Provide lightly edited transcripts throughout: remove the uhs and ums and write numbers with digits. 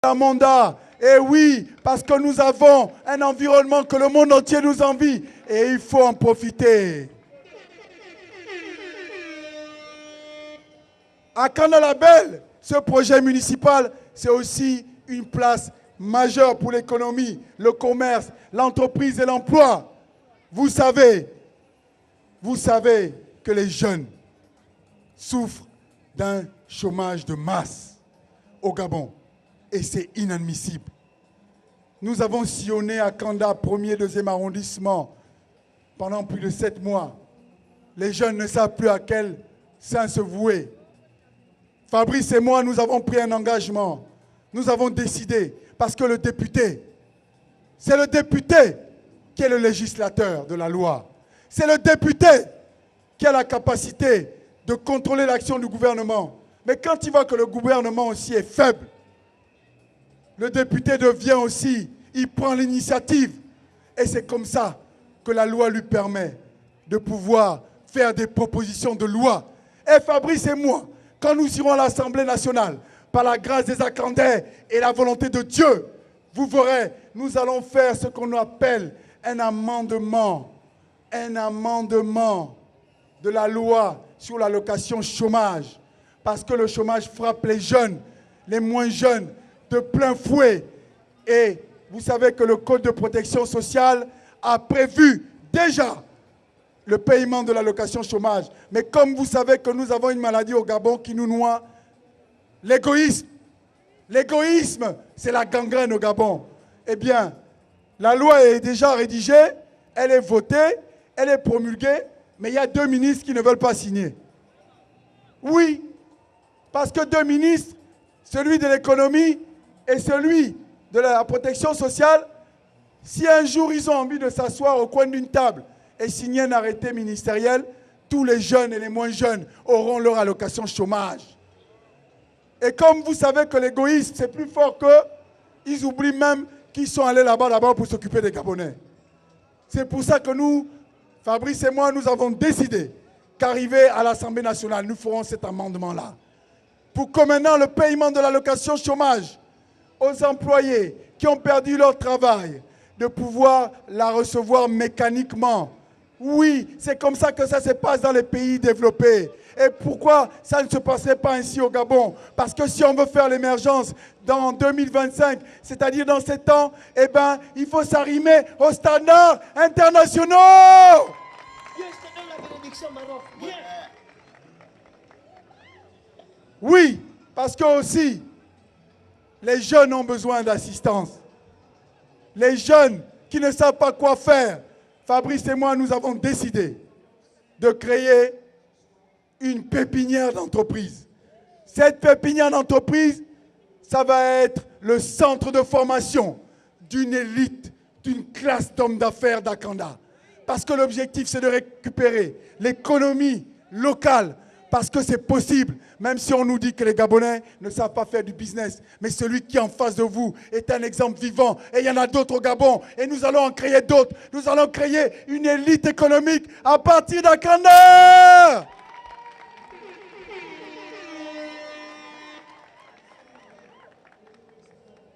un mandat. Et oui, parce que nous avons un environnement que le monde entier nous envie. Et il faut en profiter. À Kanda-la-Belle, ce projet municipal, c'est aussi une place majeure pour l'économie, le commerce, l'entreprise et l'emploi. Vous savez que les jeunes souffrent d'un chômage de masse au Gabon. Et c'est inadmissible. Nous avons sillonné à Kanda, 1er, 2e arrondissement, pendant plus de 7 mois. Les jeunes ne savent plus à quel sein se vouer. Fabrice et moi, nous avons pris un engagement. Nous avons décidé, parce que le député, c'est le député qui est le législateur de la loi. C'est le député qui a la capacité de contrôler l'action du gouvernement. Mais quand il voit que le gouvernement aussi est faible, le député devient aussi, il prend l'initiative. Et c'est comme ça que la loi lui permet de pouvoir faire des propositions de loi. Et Fabrice et moi, quand nous irons à l'Assemblée nationale, par la grâce des Akandais et la volonté de Dieu, vous verrez, nous allons faire ce qu'on appelle un amendement de la loi sur l'allocation chômage. Parce que le chômage frappe les jeunes, les moins jeunes, de plein fouet. Et vous savez que le Code de protection sociale a prévu déjà le paiement de l'allocation chômage. Mais comme vous savez que nous avons une maladie au Gabon qui nous noie, l'égoïsme. L'égoïsme, c'est la gangrène au Gabon. Eh bien, la loi est déjà rédigée, elle est votée, elle est promulguée, mais il y a 2 ministres qui ne veulent pas signer. Oui, parce que 2 ministres, celui de l'économie et celui de la protection sociale, si un jour ils ont envie de s'asseoir au coin d'une table et signer un arrêté ministériel, tous les jeunes et les moins jeunes auront leur allocation chômage. Et comme vous savez que l'égoïsme, c'est plus fort qu'eux, ils oublient même qu'ils sont allés là-bas d'abord pour s'occuper des Gabonais. C'est pour ça que nous, Fabrice et moi, nous avons décidé qu'arrivé à l'Assemblée nationale, nous ferons cet amendement-là. Pour que maintenant le paiement de l'allocation chômage aux employés qui ont perdu leur travail, de pouvoir la recevoir mécaniquement. Oui, c'est comme ça que ça se passe dans les pays développés. Et pourquoi ça ne se passerait pas ainsi au Gabon? Parce que si on veut faire l'émergence dans 2025, c'est-à-dire dans 7 ans, eh ben, il faut s'arrimer aux standards internationaux. Oui, parce que aussi, les jeunes ont besoin d'assistance. Les jeunes qui ne savent pas quoi faire. Fabrice et moi, nous avons décidé de créer une pépinière d'entreprise. Cette pépinière d'entreprise, ça va être le centre de formation d'une élite, d'une classe d'hommes d'affaires d'Akanda. Parce que l'objectif, c'est de récupérer l'économie locale. Parce que c'est possible, même si on nous dit que les Gabonais ne savent pas faire du business. Mais celui qui est en face de vous est un exemple vivant. Et il y en a d'autres au Gabon. Et nous allons en créer d'autres. Nous allons créer une élite économique à partir d'Akanda.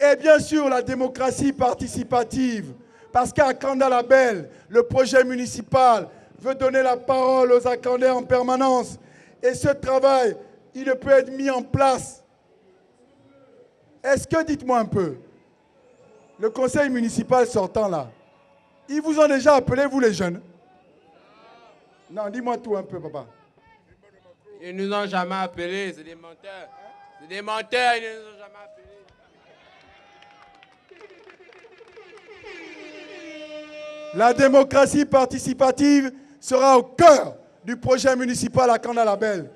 Et bien sûr, la démocratie participative. Parce qu'à Kanda-la-Belle, le projet municipal veut donner la parole aux Akandais en permanence. Et ce travail, il ne peut être mis en place. Est-ce que, dites-moi un peu, le conseil municipal sortant là, ils vous ont déjà appelé, vous les jeunes? Non, dis-moi tout un peu, papa. Ils ne nous ont jamais appelés, c'est des menteurs. C'est des menteurs, ils ne nous ont jamais appelés. La démocratie participative sera au cœur du projet municipal à Kanda-la-Belle.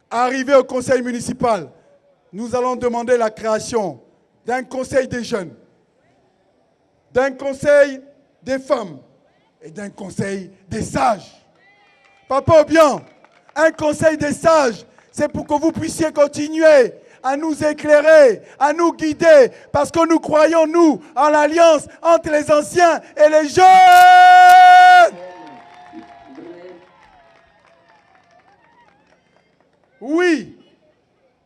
Arrivé au conseil municipal, nous allons demander la création d'un conseil des jeunes, d'un conseil des femmes et d'un conseil des sages. Papa Obiang, un conseil des sages, c'est pour que vous puissiez continuer à nous éclairer, à nous guider, parce que nous croyons, nous, en l'alliance entre les anciens et les jeunes. Oui,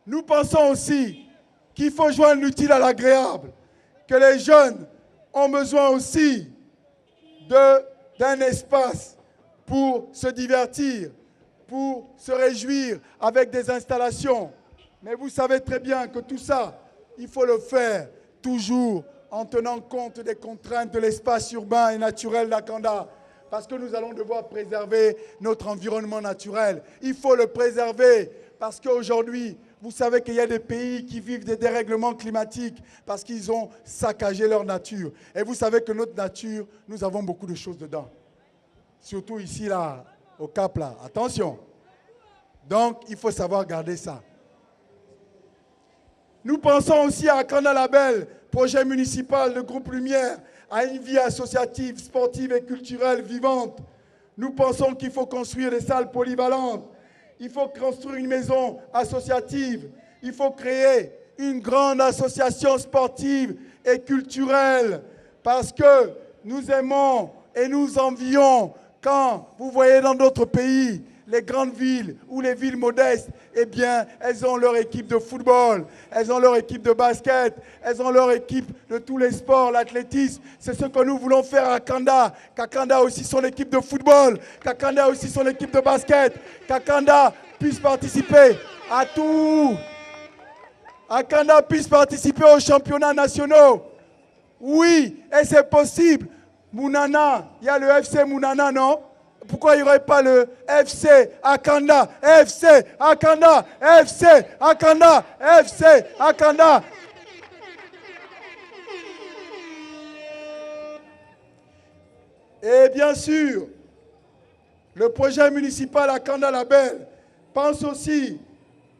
nous pensons aussi qu'il faut joindre l'utile à l'agréable, que les jeunes ont besoin aussi d'un espace pour se divertir, pour se réjouir avec des installations. Mais vous savez très bien que tout ça, il faut le faire toujours en tenant compte des contraintes de l'espace urbain et naturel d'Akanda. Parce que nous allons devoir préserver notre environnement naturel. Il faut le préserver parce qu'aujourd'hui, vous savez qu'il y a des pays qui vivent des dérèglements climatiques parce qu'ils ont saccagé leur nature. Et vous savez que notre nature, nous avons beaucoup de choses dedans. Surtout ici, là, au Cap, là. Attention. Donc, il faut savoir garder ça. Nous pensons aussi à Akanda Label, projet municipal de Groupe Lumière, à une vie associative, sportive et culturelle vivante. Nous pensons qu'il faut construire des salles polyvalentes. Il faut construire une maison associative. Il faut créer une grande association sportive et culturelle. Parce que nous aimons et nous envions quand vous voyez dans d'autres pays, les grandes villes ou les villes modestes, eh bien, elles ont leur équipe de football, elles ont leur équipe de basket, elles ont leur équipe de tous les sports, l'athlétisme. C'est ce que nous voulons faire à Kanda. Qu'Akanda a aussi son équipe de football, qu'Akanda a aussi son équipe de basket, qu'Akanda puisse participer à tout. Akanda puisse participer aux championnats nationaux. Oui, et c'est possible. Mounana, il y a le FC Mounana, non? Pourquoi il n'y aurait pas le FC Akanda, FC Akanda, FC Akanda, FC Akanda? Et bien sûr, le projet municipal Akanda Label pense aussi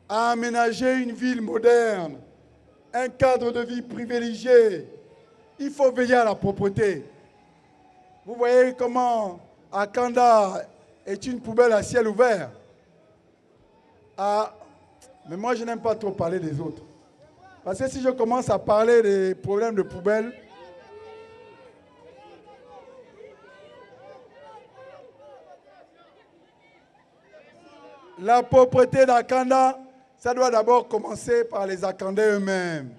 à aménager une ville moderne, un cadre de vie privilégié. Il faut veiller à la propreté. Vous voyez comment Akanda est une poubelle à ciel ouvert. Ah, mais moi, je n'aime pas trop parler des autres. Parce que si je commence à parler des problèmes de poubelle, la propreté d'Akanda, ça doit d'abord commencer par les Akandais eux-mêmes.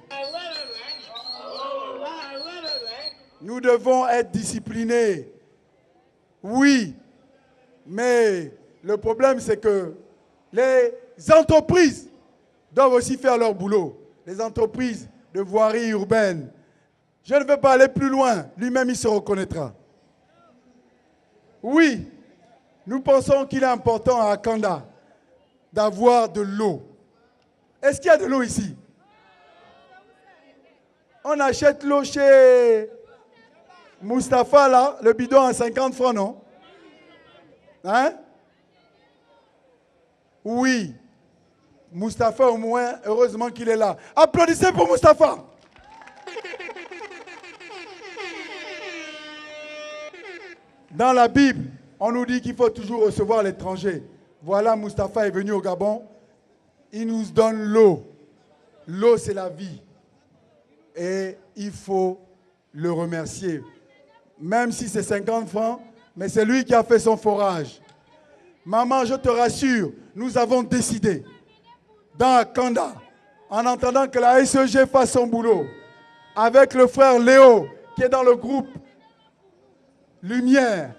Nous devons être disciplinés. Oui, mais le problème, c'est que les entreprises doivent aussi faire leur boulot. Les entreprises de voirie urbaine. Je ne veux pas aller plus loin. Lui-même, il se reconnaîtra. Oui, nous pensons qu'il est important à Akanda d'avoir de l'eau. Est-ce qu'il y a de l'eau ici? On achète l'eau chez Mustapha, là, le bidon à 50 francs, non? Hein? Oui. Mustapha, au moins, heureusement qu'il est là. Applaudissez pour Mustapha. Dans la Bible, on nous dit qu'il faut toujours recevoir l'étranger. Voilà, Mustapha est venu au Gabon. Il nous donne l'eau. L'eau, c'est la vie. Et il faut le remercier. Même si c'est 50 francs, mais c'est lui qui a fait son forage. Maman, je te rassure, nous avons décidé, dans Akanda, en entendant que la SEG fasse son boulot, avec le frère Léo, qui est dans le groupe Lumière,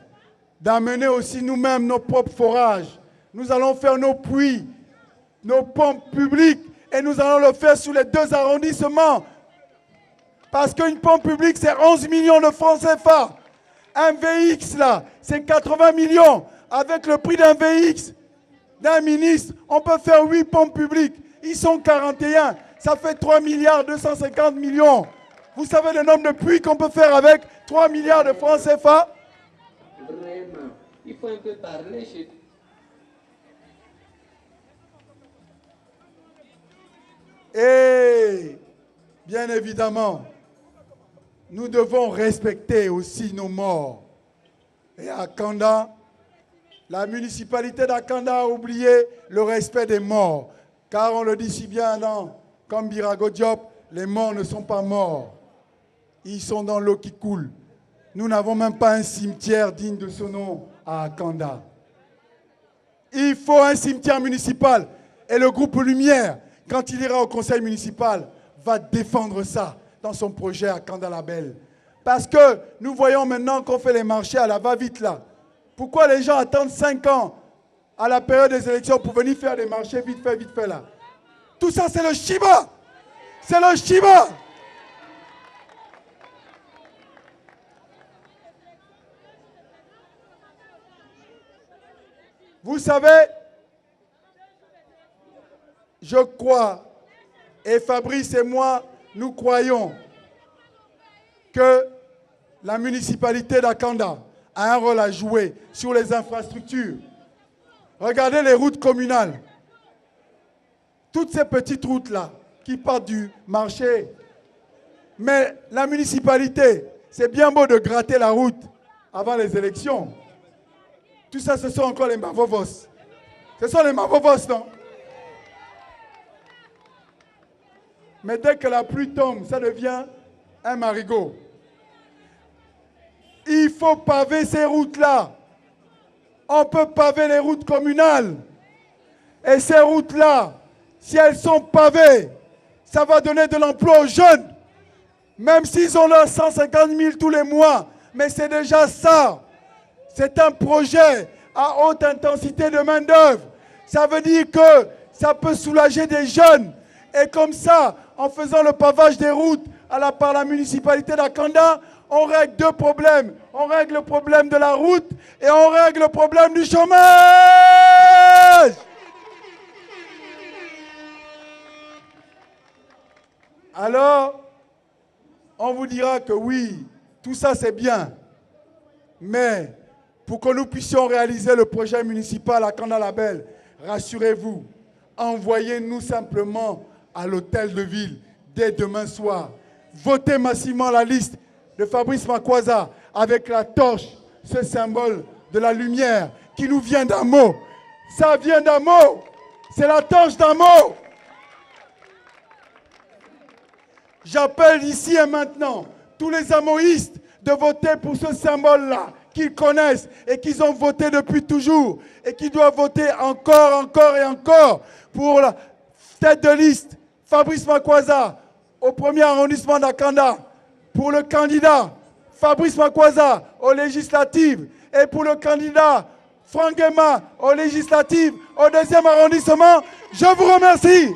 d'amener aussi nous-mêmes nos propres forages. Nous allons faire nos puits, nos pompes publiques, et nous allons le faire sous les 2 arrondissements. Parce qu'une pompe publique, c'est 11 millions de francs CFA. Un VX, là, c'est 80 millions. Avec le prix d'un VX, d'un ministre, on peut faire 8 pompes publiques. Ils sont 41. Ça fait 3 milliards 250 millions. Vous savez le nombre de puits qu'on peut faire avec 3 milliards de francs CFA? Vraiment. Il faut un peu parler chez... Et, bien évidemment, nous devons respecter aussi nos morts. Et à Akanda, la municipalité d'Akanda a oublié le respect des morts. Car on le dit si bien comme Birago Diop, les morts ne sont pas morts. Ils sont dans l'eau qui coule. Nous n'avons même pas un cimetière digne de ce nom à Akanda. Il faut un cimetière municipal. Et le groupe Lumière, quand il ira au conseil municipal, va défendre ça dans son projet à Kanda-Label. Parce que nous voyons maintenant qu'on fait les marchés à la va-vite là. Pourquoi les gens attendent 5 ans à la période des élections pour venir faire des marchés vite fait là? Tout ça, c'est le Shiba. C'est le Shiba. Vous savez, je crois, et Fabrice et moi, nous croyons que la municipalité d'Akanda a un rôle à jouer sur les infrastructures. Regardez les routes communales. Toutes ces petites routes-là qui partent du marché. Mais la municipalité, c'est bien beau de gratter la route avant les élections. Tout ça, ce sont encore les Mavovos. Ce sont les Mavovos, non? Mais dès que la pluie tombe, ça devient un marigot. Il faut paver ces routes-là. On peut paver les routes communales. Et ces routes-là, si elles sont pavées, ça va donner de l'emploi aux jeunes. Même s'ils ont leurs 150 000 tous les mois. Mais c'est déjà ça. C'est un projet à haute intensité de main-d'œuvre. Ça veut dire que ça peut soulager des jeunes. Et comme ça, en faisant le pavage des routes par la municipalité d'Akanda, on règle 2 problèmes. On règle le problème de la route et on règle le problème du chômage. Alors, on vous dira que oui, tout ça c'est bien. Mais pour que nous puissions réaliser le projet municipal à Kanda-Label, rassurez-vous, envoyez-nous simplement à l'hôtel de ville dès demain soir. Votez massivement la liste de Fabrice Makwaza avec la torche, ce symbole de la lumière qui nous vient d'un mot. Ça vient d'un mot. C'est la torche d'un mot. J'appelle ici et maintenant tous les amoïstes de voter pour ce symbole-là qu'ils connaissent et qu'ils ont voté depuis toujours et qui doivent voter encore et encore pour la tête de liste Fabrice Makwaza au 1er arrondissement d'Akanda, pour le candidat Fabrice Makwaza aux législatives et pour le candidat Franck Ema aux législatives au 2e arrondissement. Je vous remercie.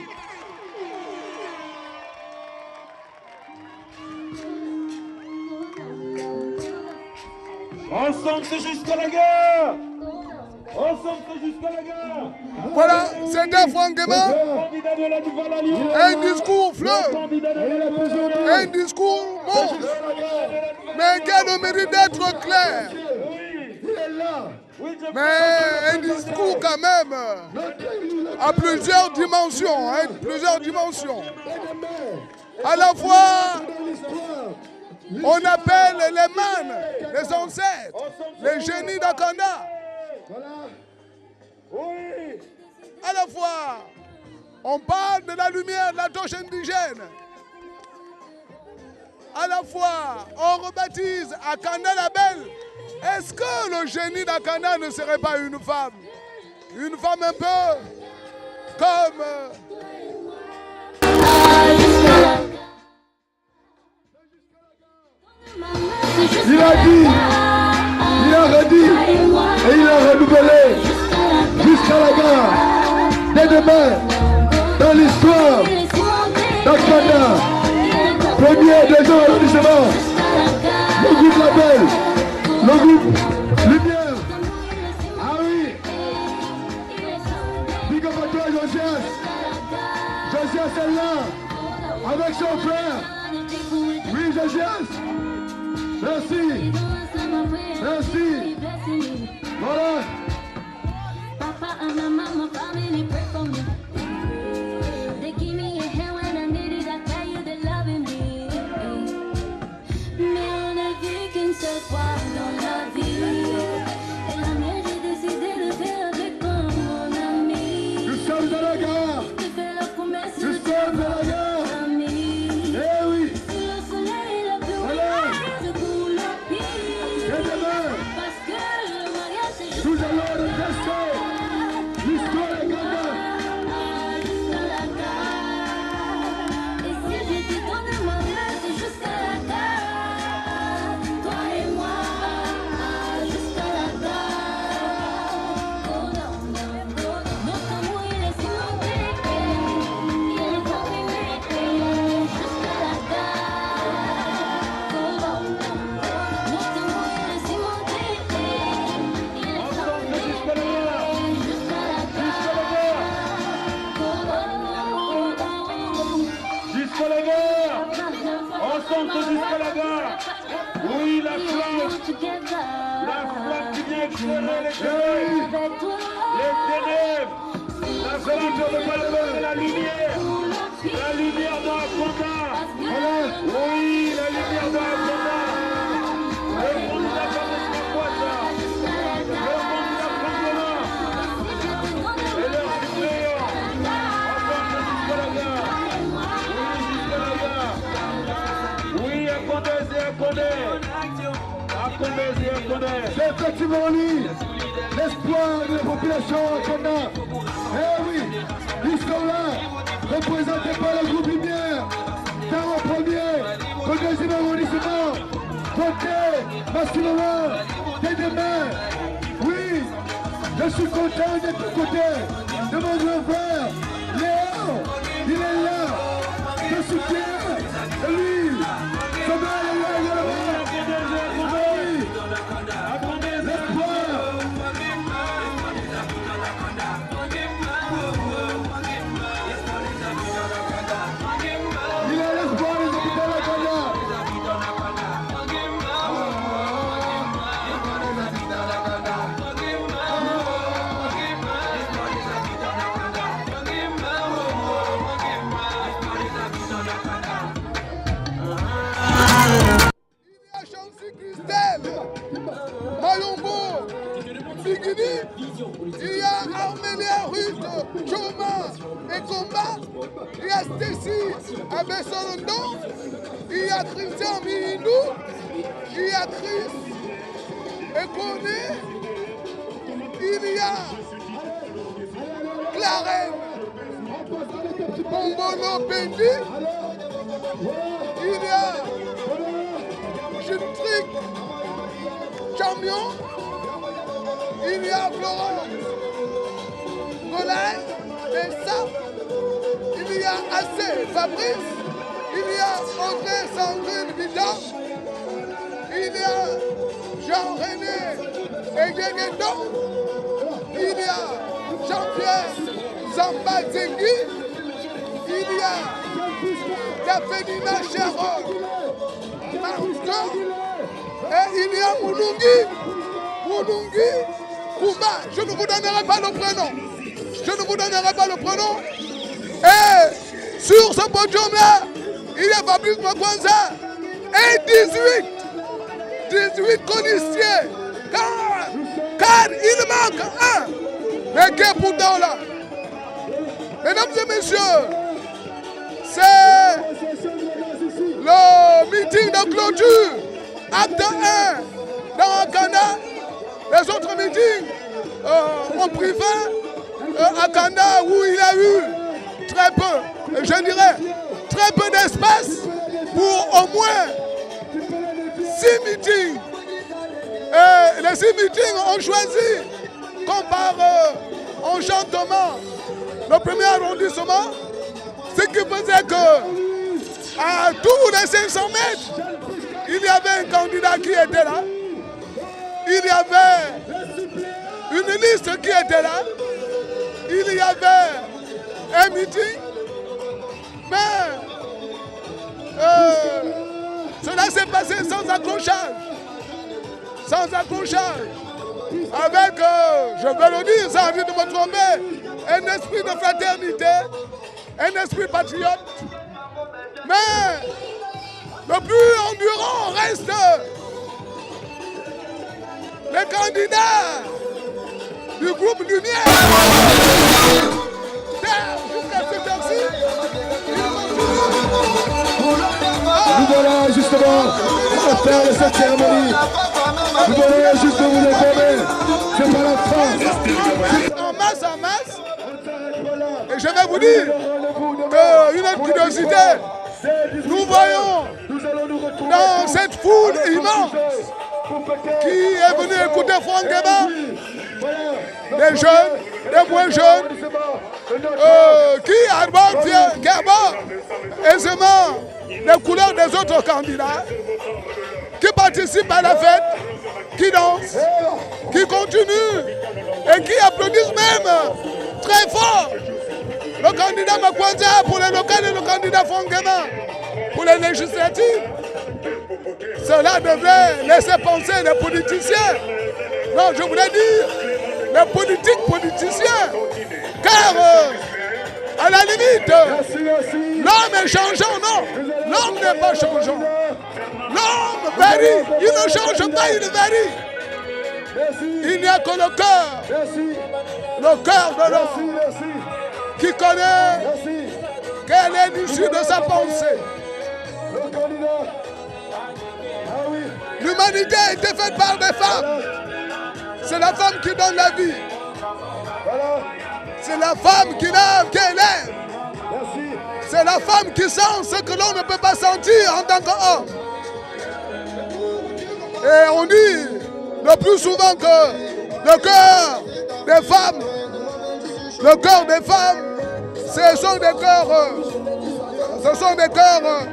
Ensemble, c'est jusqu'à la guerre. Ensemble, c'est jusqu'à la guerre. Voilà, c'était franchement un discours fleuve, un discours monstre, mais qui a le mérite d'être clair. Mais un discours quand même à plusieurs dimensions, À la fois, on appelle les mânes, les ancêtres, les génies d'Akanda. À la fois, on parle de la lumière de la torche indigène. À la fois, on rebaptise Kanda-Label. Est-ce que le génie d'Akanda ne serait pas une femme? Une femme un peu comme... Il a dit, il a redit et il a renouvelé jusqu'à la gare. Dès demain, dans l'histoire d'Akanda, 1er et 2e arrondissement, le groupe Label, le groupe Lumière. Ah oui, big up à toi Josias. Josias est là, avec son frère. Oui Josias. Merci. Merci. Voilà. Papa and my mama family pray for me. They give me a hand when I need it. I tell you they loving me. Mais on a vu qu'une seule fois dans la vie. Et la mienne j'ai décidé de faire avec mon ami. Nous sommes dans la gare. De faire la promesse. Nous sommes dans la gare. Eh oui. Le soleil, la pluie, je coule au pied. Et demain, Parce que le mariage c'est juste nous allons rester l'histoire de Kanda. Kalaga. Oui, la flamme qui vient éclairer les ténèbres. La flamme de Kalaga, la lumière dans Akanda. Oui, la lumière dans Akanda. Le monde n'a pas de quoi ça. Le monde n'a pas de là. Et leur suppléant. Encore jusqu'à la gare. Oui, Akanda. C'est effectivement lui, l'espoir de la population Akanda. Eh oui, ils sont là, représentés par le groupe Lumière, dans le premier, au deuxième arrondissement, votez massivement, dès demain. Oui, je suis content d'être à côté de mon grand frère, Léon, il est là, je soutiens, et lui, ça va aller là, il est là-bas. Mayombo, Bigini, il y a Arménien, Ruth, Choma et Combat, il y a Stacy à Bessolondo, il y a Christian Mihindou, il y a Chris Ekone, il y a Clarence Bombono Bendi, il y a Jutric Champion, il y a Florence Golay, Bessa, il y a Assez Fabrice, il y a André Sandrine Vidal, il y a Jean-René Egeguendo, il y a Jean-Pierre Zamba Zengi, il y a Daphenina Cheron, Marco, et il y a Moulungi Koumba. Je ne vous donnerai pas le prénom. Je ne vous donnerai pas le prénom. Et sur ce podium-là, il y a Fabrice Makwanza et 18 colistiers. Car il manque un. Mais qu'est pourtant là? Mesdames et messieurs, c'est le meeting de clôture. Acte 1 dans Akanda, les autres meetings ont pris fin à Akanda où il a eu très peu, je dirais, très peu d'espace pour au moins 6 meetings. Et les 6 meetings ont choisi comme par enchantement le premier arrondissement, ce qui faisait que à tous les 500 mètres, il y avait un candidat qui était là. Il y avait une liste qui était là. Il y avait un meeting. Mais cela s'est passé sans accrochage. Sans accrochage. Avec, je vais le dire, sans envie de me tromper, un esprit de fraternité, un esprit patriote. Mais le plus endurant reste les candidats du groupe Lumière. Jusqu'à cette heure-ci, nous voilà justement à la fin de cette cérémonie. Nous voilà juste vous informer. C'est pas la fin. En masse. Et je vais vous dire une autre curiosité. Nous voyons dans cette foule immense qui est venue écouter Franck Guéba, des jeunes, des moins jeunes, qui arborent aisément les couleurs des autres candidats, qui participent à la fête, qui dansent, qui continuent et qui applaudissent même très fort le candidat Makwanza pour les locales et le candidat Franck Guéba pour les législatives. Cela devait laisser penser les politiciens. Non, je voulais dire les politiciens. Car, à la limite, l'homme est changeant, non. L'homme n'est pas changeant. L'homme varie. Il ne change pas, il varie. Il n'y a que le cœur de l'homme qui connaît quelle est l'issue de sa pensée. L'humanité a été faite par des femmes. C'est la femme qui donne la vie. C'est la femme qui lève, qui élève. C'est la femme qui sent ce que l'on ne peut pas sentir en tant qu'homme. Et on dit le plus souvent que le cœur des femmes, ce sont des cœurs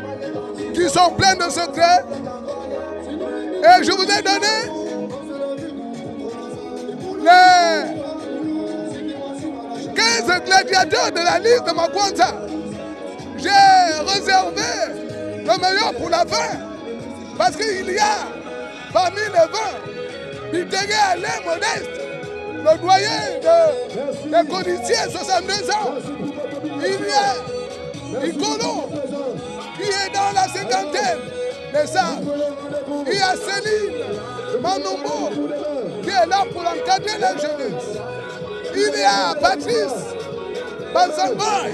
qui sont pleins de secrets. Et je vous ai donné les 15 gladiateurs de la liste de Makwanza. J'ai réservé le meilleur pour la fin. Parce qu'il y a parmi les 20, Bitege Alain Modeste, le doyen des codiciers, 62 ans. Il y a Icolo, qui est dans la cinquantaine, les sages. Il y a Céline Manombo, qui est là pour encadrer la jeunesse. Il y a Patrice Banzamboy,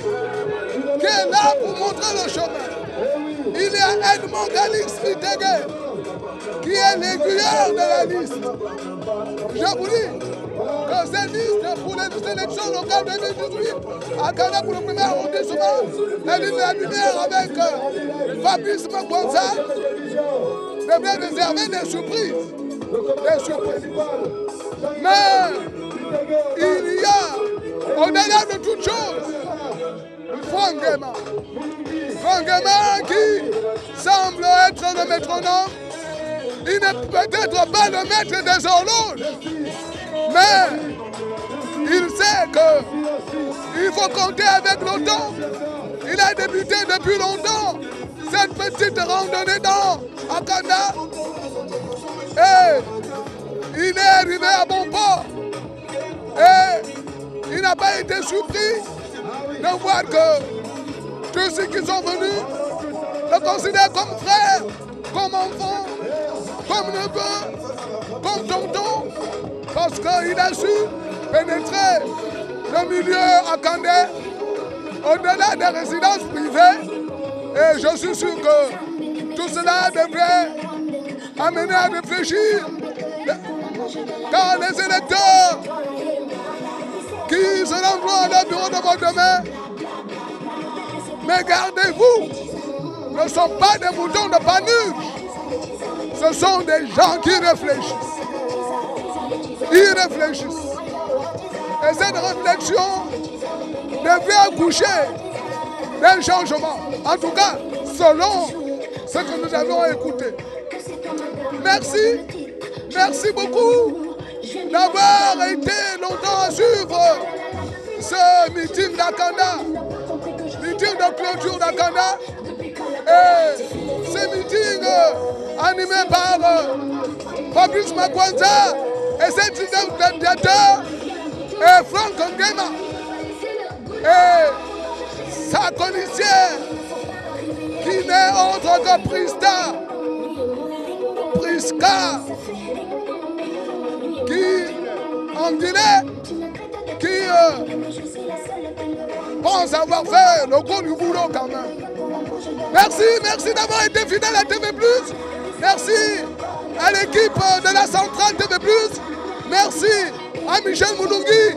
qui est là pour montrer le chemin. Il y a Edmond Galix Bitege, qui est l'aiguilleur de la liste. Je vous dis que cette liste pour les élections locales 2018 à Ghana pour le premier arrondissement, la liste de la lumière avec Fabrice Makwanza devait réserver des surprises. Mais il y a, au-delà de toute chose, Franck Nguema qui semble être le métronome. Il n'est peut-être pas le maître des horloges, mais il sait qu'il faut compter avec le temps. Il a débuté depuis longtemps cette petite randonnée dans Akanda et il est arrivé à bon port. Et il n'a pas été surpris de voir que tous ceux qui sont venus le considèrent comme frère, comme enfant, comme neveu, comme tonton, parce qu'il a su pénétrer le milieu akandais au-delà des résidences privées. Et je suis sûr que tout cela devrait amener à réfléchir. Car les électeurs qui se rendront à leur bureau de vote demain, mais gardez-vous, ne sont pas des moutons de Panurge. Ce sont des gens qui réfléchissent. Ils réfléchissent. Et cette réflexion devait accoucher d'un changement. En tout cas, selon ce que nous avons écouté. Merci. Merci beaucoup d'avoir été longtemps à suivre ce meeting d'Akanda, meeting de clôture d'Akanda. Et ce meeting animé par Fabrice Makwanza et ses gladiateurs et Franck Nguema et sa colissière qui n'est autre que Priska, qui en Guinée, qui pense avoir fait le gros du boulot quand même. Merci d'avoir été fidèle à TV+. Merci à l'équipe de la centrale TV+. Merci à Michel Moulungi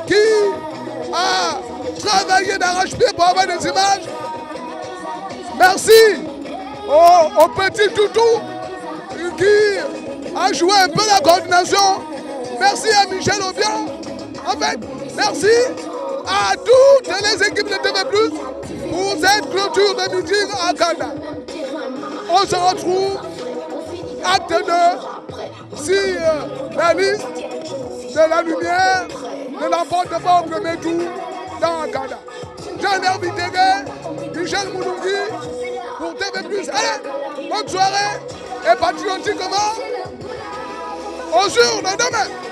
qui a travaillé d'arrache-pied pour avoir des images. Merci au petit Toutou qui a joué un peu la coordination. Merci à Michel Obian. En fait, merci à toutes les équipes de TV+, pour cette clôture de meeting à Ghana. On se retrouve, acte 2, si la liste de la lumière ne l'emporte pas au premier tour dans Ghana. Jean-Hervé Bitege, Michel Moulungi, pour TV+. Allez! Bonne soirée et patriotiquement, au jour de demain.